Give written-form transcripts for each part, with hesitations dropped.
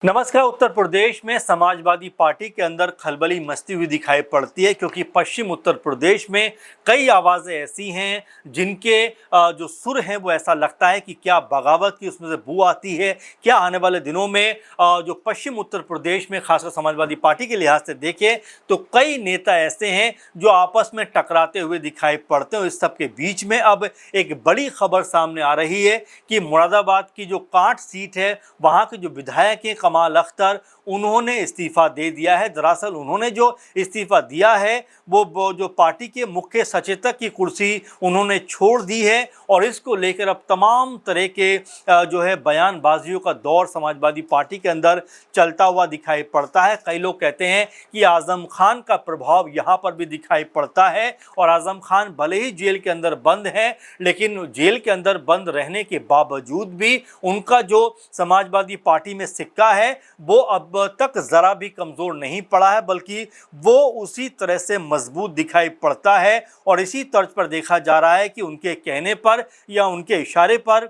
नमस्कार। उत्तर प्रदेश में समाजवादी पार्टी के अंदर खलबली मचती हुई दिखाई पड़ती है क्योंकि पश्चिम उत्तर प्रदेश में कई आवाज़ें ऐसी हैं जिनके जो सुर हैं वो ऐसा लगता है कि क्या बगावत की उसमें से बू आती है। क्या आने वाले दिनों में जो पश्चिम उत्तर प्रदेश में खासकर समाजवादी पार्टी के लिहाज से देखें तो कई नेता ऐसे हैं जो आपस में टकराते हुए दिखाई पड़ते हैं। इस सब के बीच में अब एक बड़ी खबर सामने आ रही है कि मुरादाबाद की जो कांट सीट है वहाँ के जो विधायक हैं कमाल अख्तर, उन्होंने इस्तीफा दे दिया है। दरअसल उन्होंने जो इस्तीफा दिया है वो जो पार्टी के मुख्य सचेतक की कुर्सी उन्होंने छोड़ दी है और इसको लेकर अब तमाम तरह के जो है बयानबाजियों का दौर समाजवादी पार्टी के अंदर चलता हुआ दिखाई पड़ता है। कई लोग कहते हैं कि आजम खान का प्रभाव यहाँ पर भी दिखाई पड़ता है और आजम खान भले ही जेल के अंदर बंद है लेकिन जेल के अंदर बंद रहने के बावजूद भी उनका जो समाजवादी पार्टी में सिक्का है वो अब तक ज़रा भी कमज़ोर नहीं पड़ा है, बल्कि वो उसी तरह से मजबूत दिखाई पड़ता है। और इसी तर्ज पर देखा जा रहा है कि उनके कहने पर या उनके इशारे पर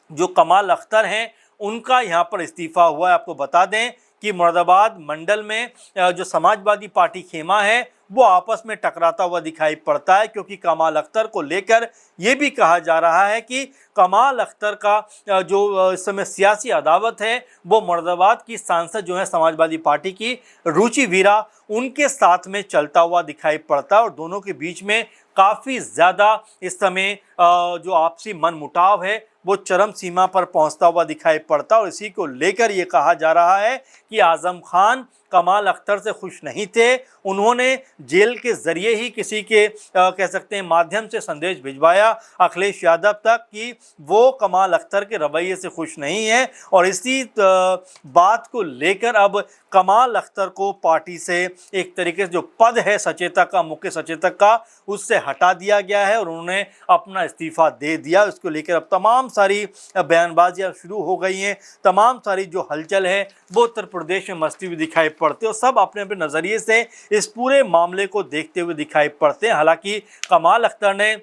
जो कमाल अख्तर हैं उनका यहाँ पर इस्तीफ़ा हुआ है। आपको बता दें कि मुरादाबाद मंडल में जो समाजवादी पार्टी खेमा है वो आपस में टकराता हुआ दिखाई पड़ता है क्योंकि कमाल अख्तर को लेकर ये भी कहा जा रहा है कि कमाल अख्तर का जो इस समय सियासी अदावत है वो मुरादाबाद की सांसद जो है समाजवादी पार्टी की रुचि वीरा उनके साथ में चलता हुआ दिखाई पड़ता है और दोनों के बीच में काफ़ी ज़्यादा इस समय जो आपसी मनमुटाव है वो चरम सीमा पर पहुंचता हुआ दिखाई पड़ता और इसी को लेकर ये कहा जा रहा है कि आजम खान कमाल अख्तर से खुश नहीं थे। उन्होंने जेल के ज़रिए ही किसी के कह सकते हैं माध्यम से संदेश भिजवाया अखिलेश यादव तक कि वो कमाल अख्तर के रवैये से खुश नहीं है और इसी बात को लेकर अब कमाल अख्तर को पार्टी से एक तरीके से जो पद है सचेतक का, मुख्य सचेतक का, उससे हटा दिया गया है और उन्होंने अपना इस्तीफ़ा दे दिया। इसको लेकर अब तमाम सारी बयानबाजियाँ शुरू हो गई हैं। तमाम सारी जो हलचल है वो उत्तर प्रदेश में मचती हुई दिखाई पड़ती है और सब अपने अपने नज़रिए से इस पूरे मामले को देखते हुए दिखाई पड़ते हैं। हालांकि कमाल अख्तर ने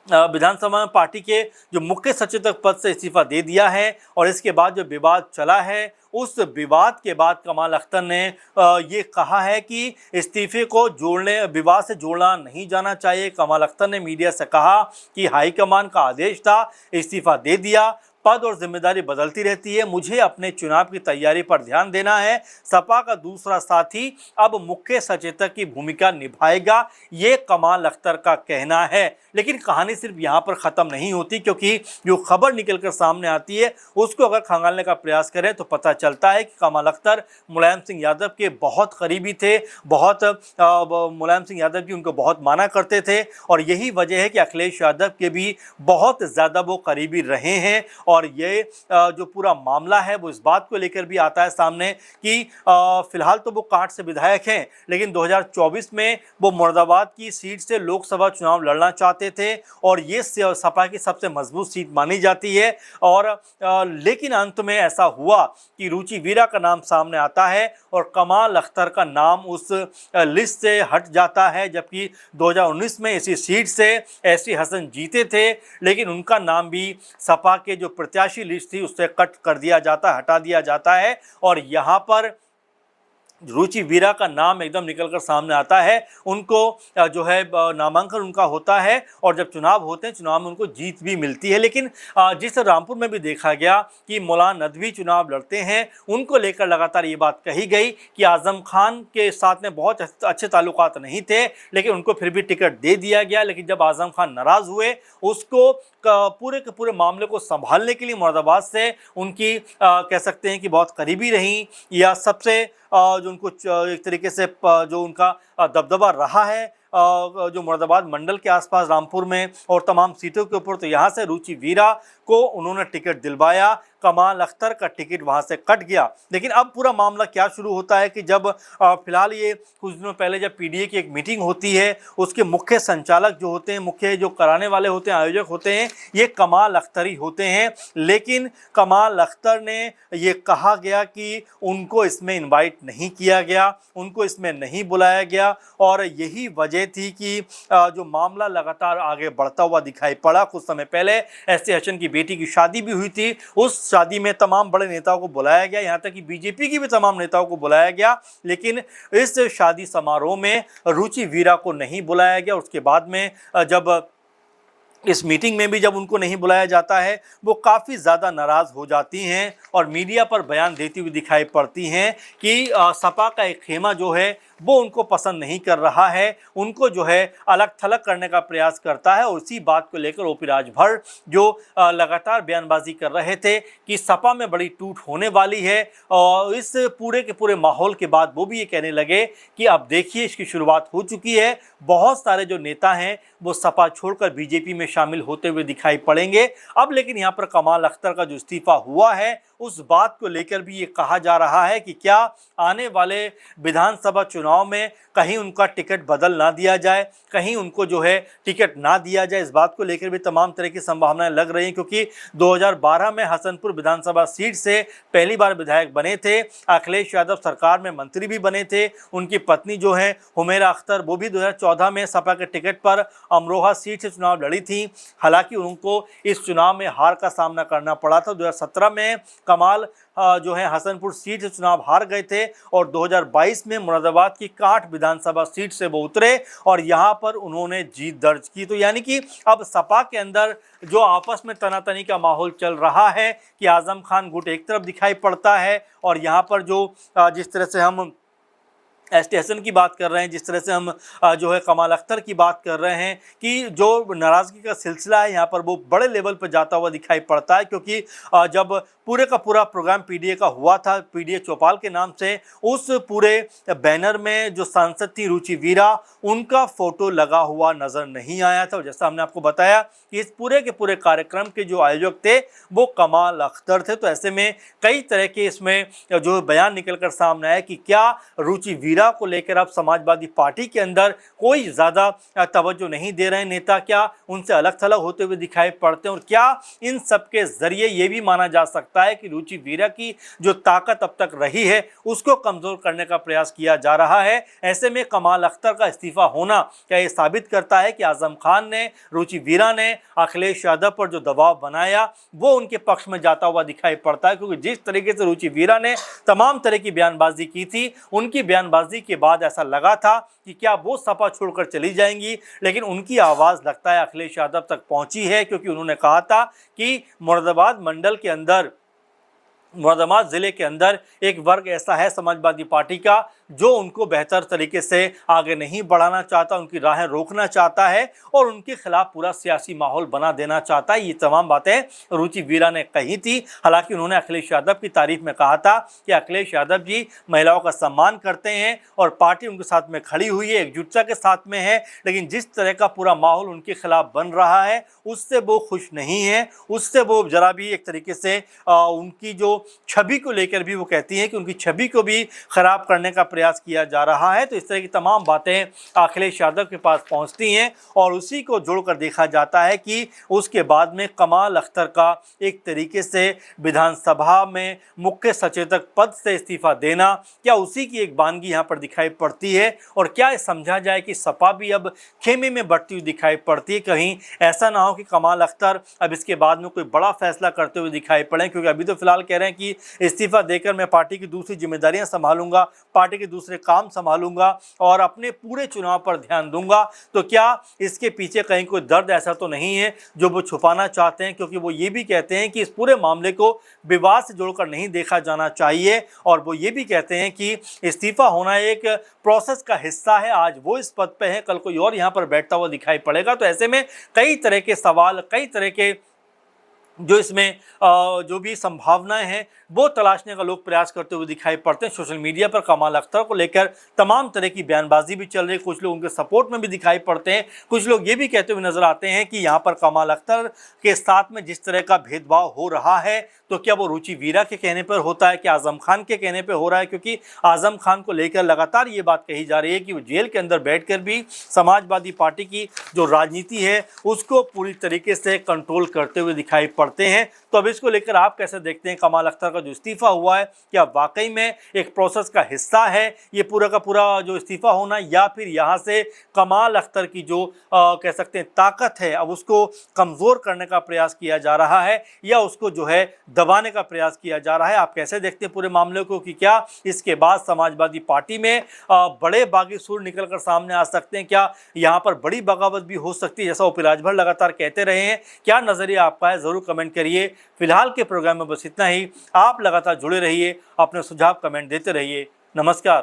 विधानसभा में पार्टी के जो मुख्य सचेतक पद से इस्तीफा दे दिया है और इसके बाद जो विवाद चला है उस विवाद के बाद कमाल अख्तर ने ये कहा है कि इस्तीफे को विवाद से जोड़ना नहीं जाना चाहिए। कमाल अख्तर ने मीडिया से कहा कि हाईकमान का आदेश था, इस्तीफा दे दिया, पद और जिम्मेदारी बदलती रहती है, मुझे अपने चुनाव की तैयारी पर ध्यान देना है। सपा का दूसरा साथी अब मुख्य सचेतक की भूमिका निभाएगा, ये कमाल अख्तर का कहना है। लेकिन कहानी सिर्फ यहाँ पर ख़त्म नहीं होती क्योंकि जो खबर निकल कर सामने आती है उसको अगर खंगालने का प्रयास करें तो पता चलता है कि कमाल अख्तर मुलायम सिंह यादव के बहुत करीबी थे, मुलायम सिंह यादव की उनको बहुत माना करते थे और यही वजह है कि अखिलेश यादव के भी बहुत ज़्यादा वो करीबी रहे हैं। और ये जो पूरा मामला है वो इस बात को लेकर भी आता है सामने कि फिलहाल तो वो कांट से विधायक हैं लेकिन 2024 में वो मुरादाबाद की सीट से लोकसभा चुनाव लड़ना चाहते थे और ये सपा की सबसे मजबूत सीट मानी जाती है। और लेकिन अंत में ऐसा हुआ कि रुचि वीरा का नाम सामने आता है और कमाल अख्तर का नाम उस लिस्ट से हट जाता है, जबकि 2019 में इसी सीट से एसटी हसन जीते थे लेकिन उनका नाम भी सपा के जो प्रत्याशी लिस्ट थी उससे कट कर दिया जाता, हटा दिया जाता है और यहाँ पर रुचि वीरा का नाम एकदम निकलकर सामने आता है। उनको जो है नामांकन उनका होता है और जब चुनाव होते हैं चुनाव में उनको जीत भी मिलती है। लेकिन जिस रामपुर में भी देखा गया कि मौलाना नदवी चुनाव लड़ते हैं, उनको लेकर लगातार ये बात कही गई कि आजम खान के साथ में बहुत अच्छे ताल्लुकात नहीं थे लेकिन उनको फिर भी टिकट दे दिया गया। लेकिन जब आजम खान नाराज़ हुए उसको पूरे के पूरे मामले को संभालने के लिए मुरादाबाद से उनकी कह सकते हैं कि बहुत करीबी रहीं या सबसे जो उनको एक तरीके से जो उनका दबदबा रहा है जो मुरादाबाद मंडल के आसपास रामपुर में और तमाम सीटों के ऊपर, तो यहाँ से रुचि वीरा को उन्होंने टिकट दिलवाया। कमाल अख्तर का टिकट वहाँ से कट गया। लेकिन अब पूरा मामला क्या शुरू होता है कि जब फिलहाल ये कुछ दिनों पहले जब पीडीए की एक मीटिंग होती है उसके मुख्य संचालक जो होते हैं, मुख्य जो कराने वाले होते हैं, आयोजक होते हैं, ये कमाल अख्तर ही होते हैं। लेकिन कमाल अख्तर ने ये कहा गया कि उनको इसमें इनवाइट नहीं किया गया, उनको इसमें नहीं बुलाया गया और यही वजह थी कि जो मामला लगातार आगे बढ़ता हुआ दिखाई पड़ा। कुछ समय पहले एसटी हसन की बेटी की शादी भी हुई थी, उस शादी में तमाम बड़े नेताओं को बुलाया गया, यहाँ तक कि बीजेपी की भी तमाम नेताओं को बुलाया गया, लेकिन इस शादी समारोह में रुचि वीरा को नहीं बुलाया गया। उसके बाद में जब इस मीटिंग में भी जब उनको नहीं बुलाया जाता है, वो काफ़ी ज़्यादा नाराज़ हो जाती हैं और मीडिया पर बयान देती हुई दिखाई पड़ती हैं कि सपा का एक खेमा जो है वो उनको पसंद नहीं कर रहा है, उनको जो है अलग थलग करने का प्रयास करता है। और उसी बात को लेकर ओपी राजभर जो लगातार बयानबाजी कर रहे थे कि सपा में बड़ी टूट होने वाली है, और इस पूरे के पूरे माहौल के बाद वो भी ये कहने लगे कि अब देखिए इसकी शुरुआत हो चुकी है, बहुत सारे जो नेता हैं वो सपा छोड़कर बीजेपी में शामिल होते हुए दिखाई पड़ेंगे। अब लेकिन यहाँ पर कमाल अख्तर का जो इस्तीफा हुआ है उस बात को लेकर भी ये कहा जा रहा है कि क्या आने वाले विधानसभा चुनाव में कहीं उनका टिकट बदल ना दिया जाए, कहीं उनको जो है टिकट ना दिया जाए। इस बात को लेकर भी तमाम तरह की संभावनाएं लग रही हैं, क्योंकि 2012 में हसनपुर विधानसभा सीट से पहली बार विधायक बने थे, अखिलेश यादव सरकार में मंत्री भी बने थे, उनकी पत्नी जो है हुमैरा अख्तर वो भी 2014 में सपा के टिकट पर अमरोहा सीट से चुनाव लड़ी थी। हालांकि उनको इस चुनाव में हार का सामना करना पड़ा था। 2017 में कमाल जो है हसनपुर सीट से चुनाव हार गए थे और 2022 में मुरादाबाद की कांठ विधानसभा सीट से वो उतरे और यहां पर उन्होंने जीत दर्ज की। तो यानी कि अब सपा के अंदर जो आपस में तनातनी का माहौल चल रहा है कि आजम खान गुट एक तरफ दिखाई पड़ता है, और यहां पर जो जिस तरह से हम एसटी हसन की बात कर रहे हैं, जिस तरह से हम जो है कमाल अख्तर की बात कर रहे हैं, कि जो नाराज़गी का सिलसिला है यहाँ पर वो बड़े लेवल पर जाता हुआ दिखाई पड़ता है। क्योंकि जब पूरे का पूरा प्रोग्राम पीडीए का हुआ था, पीडीए चौपाल के नाम से, उस पूरे बैनर में जो सांसद थी रुचि वीरा, उनका फोटो लगा हुआ नज़र नहीं आया था। और जैसा हमने आपको बताया कि इस पूरे के पूरे कार्यक्रम के जो आयोजक थे वो कमाल अख्तर थे। तो ऐसे में कई तरह के इसमें जो बयान निकल कर सामने आया कि क्या रुचि वीरा को लेकर अब समाजवादी पार्टी के अंदर कोई ज़्यादा तवज्जो नहीं दे रहे नेता, क्या उनसे अलग थलग होते हुए दिखाई पड़ते हैं, और क्या इन सब के ज़रिए ये भी माना जा सकता है कि रुचि वीरा की जो ताकत अब तक रही है उसको कमज़ोर करने का प्रयास किया जा रहा है। ऐसे में कमाल अख्तर का इस्तीफा होना क्या ये साबित करता है कि आजम खान ने, रुचि वीरा ने अखिलेश यादव पर जो दबाव बनाया वो उनके पक्ष में जाता हुआ दिखाई पड़ता है। क्योंकि जिस तरीके से रुचि वीरा ने तमाम तरह की बयानबाजी की थी, उनकी बयानबाजी के बाद ऐसा लगा था कि क्या वो सपा छोड़कर चली जाएंगी, लेकिन उनकी आवाज़ लगता है अखिलेश यादव तक पहुंची है। क्योंकि उन्होंने कहा था कि मुरादाबाद मंडल के अंदर, मुरादाबाद ज़िले के अंदर एक वर्ग ऐसा है समाजवादी पार्टी का जो उनको बेहतर तरीके से आगे नहीं बढ़ाना चाहता, उनकी राहें रोकना चाहता है और उनके खिलाफ पूरा सियासी माहौल बना देना चाहता है। ये तमाम बातें रुचि वीरा ने कही थी। हालांकि उन्होंने अखिलेश यादव की तारीफ में कहा था कि अखिलेश यादव जी महिलाओं का सम्मान करते हैं और पार्टी उनके साथ में खड़ी हुई है, एकजुटता के साथ में है, लेकिन जिस तरह का पूरा माहौल उनके खिलाफ बन रहा है उससे वो खुश नहीं है, उससे वो जरा भी एक तरीके से उनकी जो छवि को लेकर भी वो कहती हैं कि उनकी छवि को भी खराब करने का प्रयास किया जा रहा है। तो इस तरह की तमाम बातें अखिलेश यादव के पास पहुंचती हैं और उसी को जोड़कर देखा जाता है कि उसके बाद में कमाल अख्तर का एक तरीके से विधानसभा में मुख्य सचेतक पद से इस्तीफा देना, क्या उसी की एक बानगी यहाँ पर दिखाई पड़ती है, और क्या समझा जाए कि सपा भी अब खेमे में बढ़ती हुई दिखाई पड़ती है। कहीं ऐसा ना हो कि कमाल अख्तर अब इसके बाद में कोई बड़ा फैसला करते हुए दिखाई पड़े, क्योंकि अभी तो फिलहाल कह रहे हैं कि इस्तीफा देकर मैं पार्टी की दूसरी जिम्मेदारियां संभालूंगा, पार्टी के दूसरे काम संभालूंगा और अपने पूरे चुनाव पर ध्यान दूंगा। तो क्या इसके पीछे कहीं कोई दर्द ऐसा तो नहीं है जो वो छुपाना चाहते हैं, क्योंकि वो ये भी कहते हैं कि इस पूरे मामले को विवाद से जोड़कर नहीं देखा जाना चाहिए, और वो ये भी कहते हैं कि इस्तीफा होना एक प्रोसेस का हिस्सा है। आज वो इस पद पे है, कल कोई और यहाँ पर बैठता हुआ दिखाई पड़ेगा। तो ऐसे में कई तरह के सवाल, कई तरह के जो इसमें जो भी संभावनाएं हैं वो तलाशने का लोग प्रयास करते हुए दिखाई पड़ते हैं। सोशल मीडिया पर कमाल अख्तर को लेकर तमाम तरह की बयानबाजी भी चल रही है, कुछ लोग उनके सपोर्ट में भी दिखाई पड़ते हैं, कुछ लोग ये भी कहते हुए नजर आते हैं कि यहाँ पर कमाल अख्तर के साथ में जिस तरह का भेदभाव हो रहा है तो क्या वो रुचि वीरा के कहने पर होता है कि आजम खान के कहने पर हो रहा है, क्योंकि आजम खान को लेकर लगातार ये बात कही जा रही है कि वो जेल के अंदर बैठकर भी समाजवादी पार्टी की जो राजनीति है उसको पूरी तरीके से कंट्रोल करते हुए दिखाई पड़ते हैं। तो अब इसको लेकर आप कैसे देखते हैं? कमाल अख्तर का जो इस्तीफा हुआ है, क्या वाकई में एक प्रोसेस का हिस्सा है ये पूरा का पूरा जो इस्तीफा होना, या फिर यहाँ से कमाल अख्तर की जो कह सकते हैं ताकत है, अब उसको कमज़ोर करने का प्रयास किया जा रहा है, या उसको जो है दबाने का प्रयास किया जा रहा है? आप कैसे देखते हैं पूरे मामले को, कि क्या इसके बाद समाजवादी पार्टी में बड़े बागी सुर निकल कर सामने आ सकते हैं? क्या यहाँ पर बड़ी बगावत भी हो सकती है, जैसा उपराज भर लगातार कहते रहे हैं? क्या नज़रिया आपका है, ज़रूर कमेंट करिए। फिलहाल के प्रोग्राम में बस इतना ही। आप लगातार जुड़े रहिए, अपने सुझाव कमेंट देते रहिए। नमस्कार।